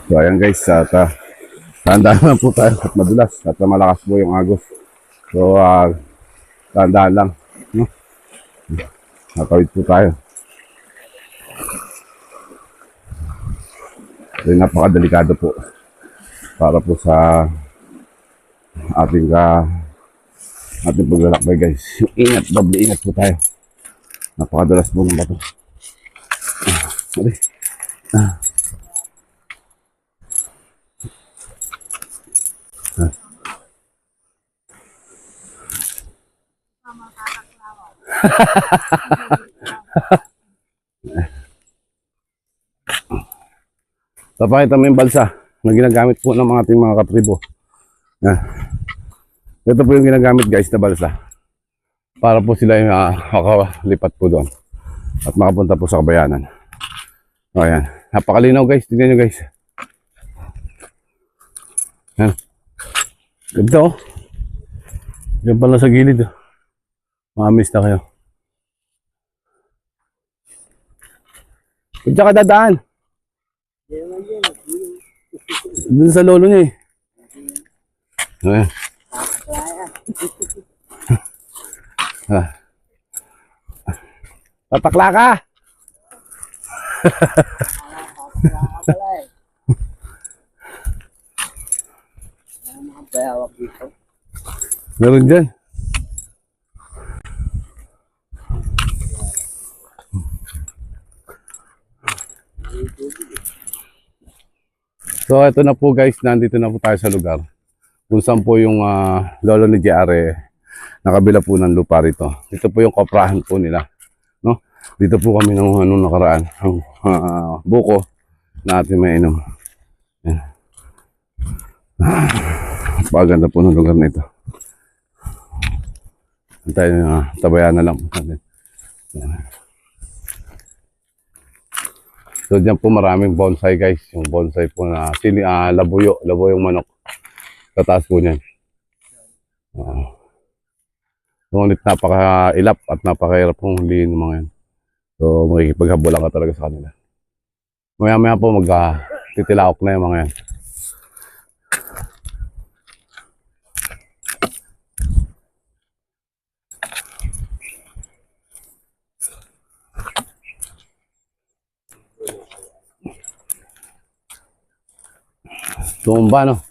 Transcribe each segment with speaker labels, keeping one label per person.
Speaker 1: So ayan guys, at tandaan lang po tayo at madulas at malakas po yung agos. So tandaan lang, no? Nakawid po tayo. So napakadelikado po para po sa ating ating paglalakbay guys. Yung ingat, doble ingat po tayo. Napakadulas po ng bato. Okay. Papakita mo yung balsa na ginagamit po ng mga ating mga katribo. Yan. Ito po yung ginagamit guys na balsa para po sila yung makalipat po doon at makapunta po sa kabayanan. O yan. Napakalinaw guys. Tingnan nyo guys. Yan. Ganda oh. Yan pala sa gilid oh. Mamiss na kayo. Kung ka dadaan. Dun sa lolo niya eh. Ayan. Tatakla ka! Meron dyan. So ito na po guys, nandito na po tayo sa lugar kung saan po yung lolo ni JR nakabila po ng lupa rito. Ito po yung koprahan po nila, no? Dito po kami nung nakaraan, ang buko na ating mainom. Yan. Paganda po ng lugar na ito. Tayo tabayan na lang po natin. So dyan po maraming bonsai guys. Yung bonsai po na labuyo yung manok. Tataas po niyan. Ngunit napaka-ilap at napakahirap pong huliin ng mga yan. So makikipaghabulan ka talaga sa kanila. Maya po titilaok na yung mga yan. Tumba no?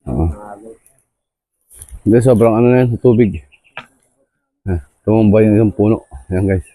Speaker 1: Oh. Hindi, sobrang ano na yan, tubig. Tumumba yung isang puno. Ayan guys.